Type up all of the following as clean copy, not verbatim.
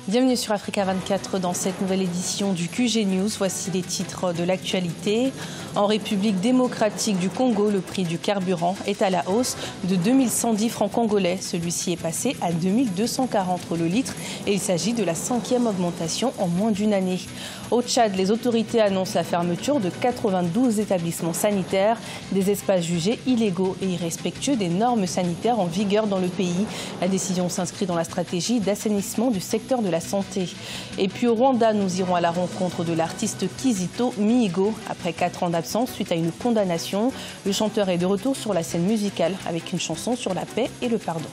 Bienvenue sur Africa 24 dans cette nouvelle édition du QG News. Voici les titres de l'actualité. En République démocratique du Congo, le prix du carburant est à la hausse de 2110 francs congolais. Celui-ci est passé à 2240 le litre et il s'agit de la 5e augmentation en moins d'une année. Au Tchad, les autorités annoncent la fermeture de 92 établissements sanitaires, des espaces jugés illégaux et irrespectueux des normes sanitaires en vigueur dans le pays. La décision s'inscrit dans la stratégie d'assainissement du secteur de la santé. Et puis au Rwanda, nous irons à la rencontre de l'artiste Kizito Mihigo. Après 4 ans d'absence suite à une condamnation, le chanteur est de retour sur la scène musicale avec une chanson sur la paix et le pardon.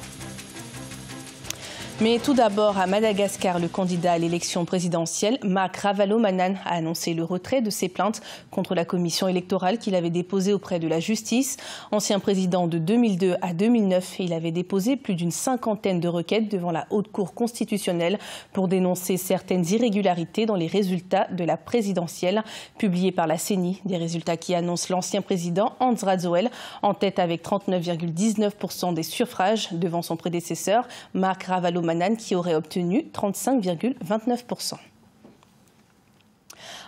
Mais tout d'abord, à Madagascar, le candidat à l'élection présidentielle, Marc Ravalomanane, a annoncé le retrait de ses plaintes contre la commission électorale qu'il avait déposée auprès de la justice. Ancien président de 2002 à 2009, il avait déposé plus d'une 50aine de requêtes devant la Haute Cour constitutionnelle pour dénoncer certaines irrégularités dans les résultats de la présidentielle publiés par la CENI. Des résultats qui annoncent l'ancien président Hans Radzoel en tête avec 39,19% des suffrages devant son prédécesseur, Marc Ravalomanane, qui aurait obtenu 35,29%.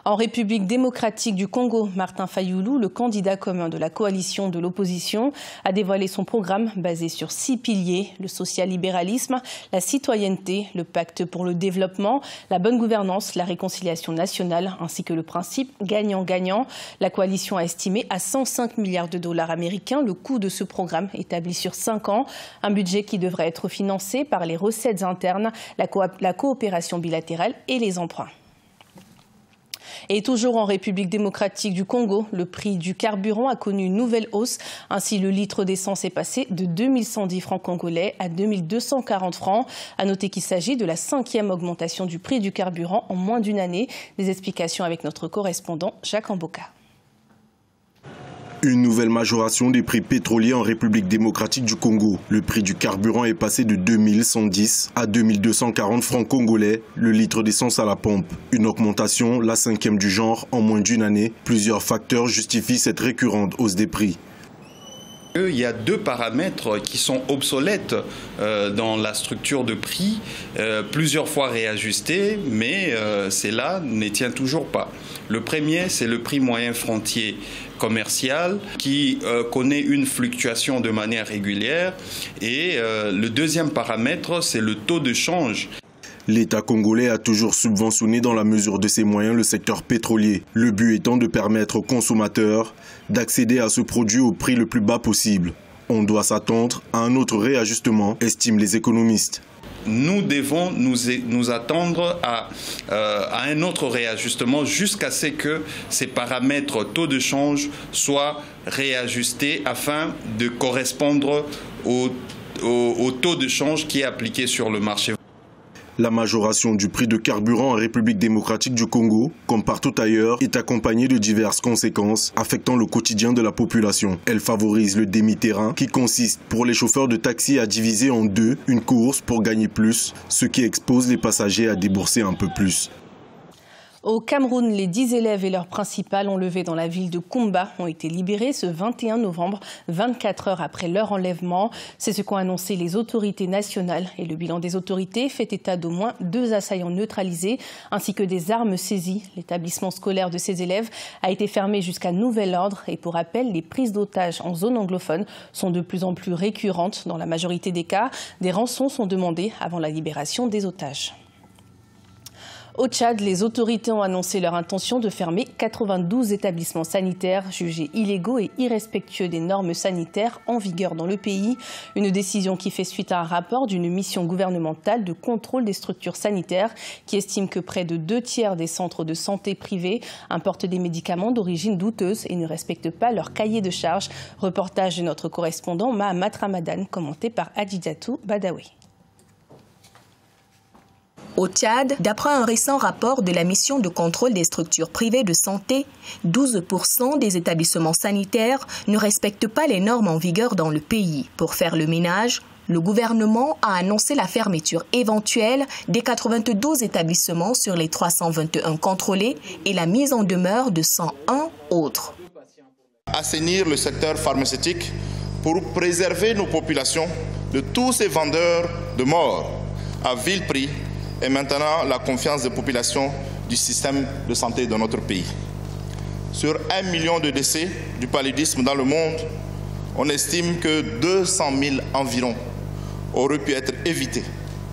En République démocratique du Congo, Martin Fayulu, le candidat commun de la coalition de l'opposition, a dévoilé son programme basé sur 6 piliers, le social-libéralisme, la citoyenneté, le pacte pour le développement, la bonne gouvernance, la réconciliation nationale, ainsi que le principe gagnant-gagnant. La coalition a estimé à 105 milliards de dollars américains le coût de ce programme établi sur 5 ans, un budget qui devrait être financé par les recettes internes, la coopération bilatérale et les emprunts. Et toujours en République démocratique du Congo, le prix du carburant a connu une nouvelle hausse. Ainsi, le litre d'essence est passé de 2110 francs congolais à 2240 francs. À noter qu'il s'agit de la 5e augmentation du prix du carburant en moins d'une année. Des explications avec notre correspondant Jacques Amboka. Une nouvelle majoration des prix pétroliers en République démocratique du Congo. Le prix du carburant est passé de 2110 à 2240 francs congolais, le litre d'essence à la pompe. Une augmentation, la 5e du genre, en moins d'une année. Plusieurs facteurs justifient cette récurrente hausse des prix. Il y a 2 paramètres qui sont obsolètes dans la structure de prix, plusieurs fois réajustés, mais cela ne tient toujours pas. Le premier, c'est le prix moyen frontier commercial qui connaît une fluctuation de manière régulière. Et le deuxième paramètre, c'est le taux de change. L'État congolais a toujours subventionné dans la mesure de ses moyens le secteur pétrolier, le but étant de permettre aux consommateurs d'accéder à ce produit au prix le plus bas possible. On doit s'attendre à un autre réajustement, estiment les économistes. Nous devons nous attendre à un autre réajustement jusqu'à ce que ces paramètres taux de change soient réajustés afin de correspondre au taux de change qui est appliqué sur le marché. La majoration du prix de carburant en République démocratique du Congo, comme partout ailleurs, est accompagnée de diverses conséquences affectant le quotidien de la population. Elle favorise le demi-terrain qui consiste pour les chauffeurs de taxi à diviser en 2 une course pour gagner plus, ce qui expose les passagers à débourser un peu plus. Au Cameroun, les 10 élèves et leur principal enlevés dans la ville de Kumba ont été libérés ce 21 novembre, 24 heures après leur enlèvement. C'est ce qu'ont annoncé les autorités nationales. Et le bilan des autorités fait état d'au moins 2 assaillants neutralisés ainsi que des armes saisies. L'établissement scolaire de ces élèves a été fermé jusqu'à nouvel ordre. Et pour rappel, les prises d'otages en zone anglophone sont de plus en plus récurrentes. Dans la majorité des cas, des rançons sont demandées avant la libération des otages. Au Tchad, les autorités ont annoncé leur intention de fermer 92 établissements sanitaires jugés illégaux et irrespectueux des normes sanitaires en vigueur dans le pays. Une décision qui fait suite à un rapport d'une mission gouvernementale de contrôle des structures sanitaires qui estime que près de 2 tiers des centres de santé privés importent des médicaments d'origine douteuse et ne respectent pas leur cahier de charges. Reportage de notre correspondant Mahamat Ramadan, commenté par Adjidatou Badawi. Au Tchad, d'après un récent rapport de la mission de contrôle des structures privées de santé, 12% des établissements sanitaires ne respectent pas les normes en vigueur dans le pays. Pour faire le ménage, le gouvernement a annoncé la fermeture éventuelle des 92 établissements sur les 321 contrôlés et la mise en demeure de 101 autres. Assainir le secteur pharmaceutique pour préserver nos populations de tous ces vendeurs de mort à vil prix et maintenant la confiance des populations du système de santé de notre pays. Sur 1 million de décès du paludisme dans le monde, on estime que 200 000 environ auraient pu être évités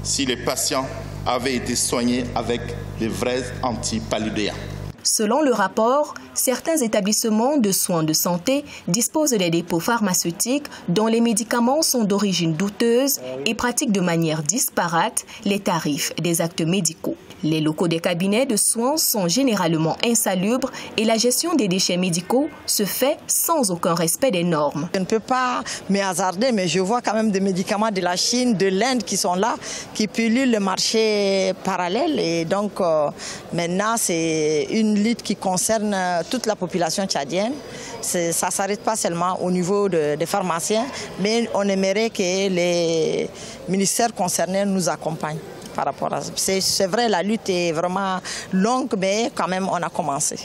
si les patients avaient été soignés avec les vrais antipaludéens. Selon le rapport, certains établissements de soins de santé disposent des dépôts pharmaceutiques dont les médicaments sont d'origine douteuse et pratiquent de manière disparate les tarifs des actes médicaux. Les locaux des cabinets de soins sont généralement insalubres et la gestion des déchets médicaux se fait sans aucun respect des normes. Je ne peux pas me hasarder, mais je vois quand même des médicaments de la Chine, de l'Inde qui sont là, qui pullulent le marché parallèle. Et donc maintenant, c'est une lutte qui concerne toute la population tchadienne. Ça ne s'arrête pas seulement au niveau des pharmaciens, mais on aimerait que les ministères concernés nous accompagnent. Par rapport à ça. C'est vrai, la lutte est vraiment longue, mais quand même, on a commencé.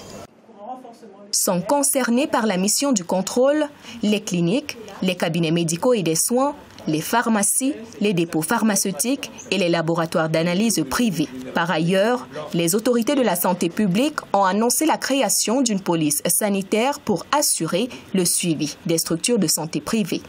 Sont concernés par la mission du contrôle les cliniques, les cabinets médicaux et des soins, les pharmacies, les dépôts pharmaceutiques et les laboratoires d'analyse privés. Par ailleurs, les autorités de la santé publique ont annoncé la création d'une police sanitaire pour assurer le suivi des structures de santé privées.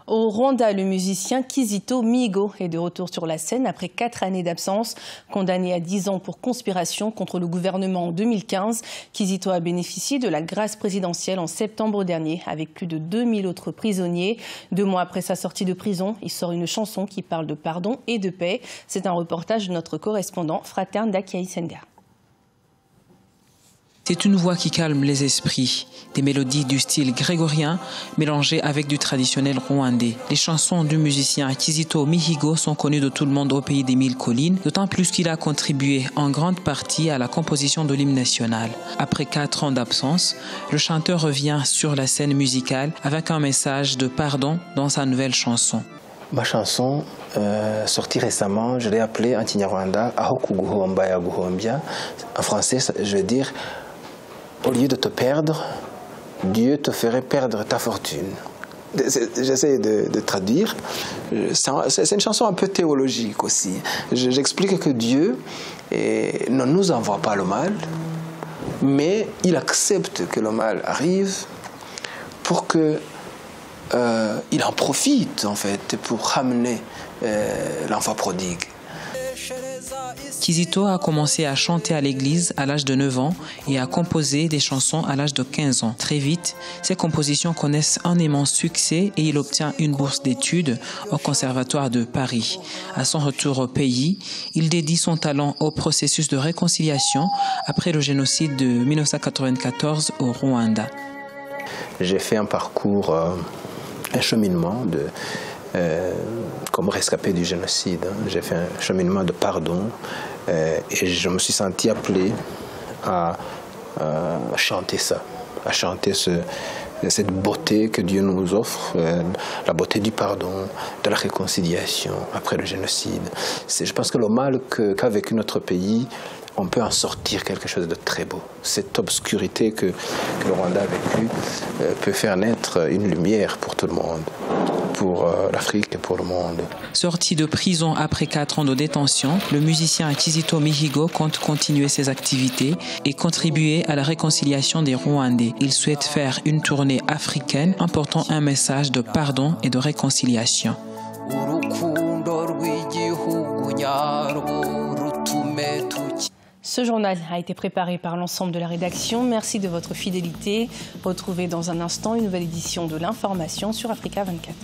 Au Rwanda, le musicien Kizito Mihigo est de retour sur la scène après 4 années d'absence. Condamné à 10 ans pour conspiration contre le gouvernement en 2015, Kizito a bénéficié de la grâce présidentielle en septembre dernier avec plus de 2000 autres prisonniers. 2 mois après sa sortie de prison, il sort une chanson qui parle de pardon et de paix. C'est un reportage de notre correspondant Fraterne Dakiaï Senga. C'est une voix qui calme les esprits, des mélodies du style grégorien mélangées avec du traditionnel rwandais. Les chansons du musicien Kizito Mihigo sont connues de tout le monde au pays des 1000 collines, d'autant plus qu'il a contribué en grande partie à la composition de l'hymne national. Après 4 ans d'absence, le chanteur revient sur la scène musicale avec un message de pardon dans sa nouvelle chanson. Ma chanson, sortie récemment, je l'ai appelée en Kinyarwanda Aho kuguhomba yaguhombya. En français, je veux dire, au lieu de te perdre, Dieu te ferait perdre ta fortune. J'essaie de traduire. C'est une chanson un peu théologique aussi. J'explique que Dieu ne nous envoie pas le mal, mais il accepte que le mal arrive pour que il en profite en fait pour ramener l'enfant prodigue. Kizito a commencé à chanter à l'église à l'âge de 9 ans et à composer des chansons à l'âge de 15 ans. Très vite, ses compositions connaissent un immense succès et il obtient une bourse d'études au Conservatoire de Paris. À son retour au pays, il dédie son talent au processus de réconciliation après le génocide de 1994 au Rwanda. J'ai fait un parcours, un cheminement comme rescapé du génocide. J'ai fait un cheminement de pardon et je me suis senti appelé à chanter ça, à chanter cette beauté que Dieu nous offre, la beauté du pardon, de la réconciliation après le génocide. Je pense que le mal qu'a vécu notre pays, on peut en sortir quelque chose de très beau. Cette obscurité que le Rwanda a vécue peut faire naître une lumière pour tout le monde, pour l'Afrique et pour le monde. Sorti de prison après 4 ans de détention, le musicien Kizito Mihigo compte continuer ses activités et contribuer à la réconciliation des Rwandais. Il souhaite faire une tournée africaine en portant un message de pardon et de réconciliation. Ce journal a été préparé par l'ensemble de la rédaction. Merci de votre fidélité. Retrouvez dans un instant une nouvelle édition de l'information sur Africa 24.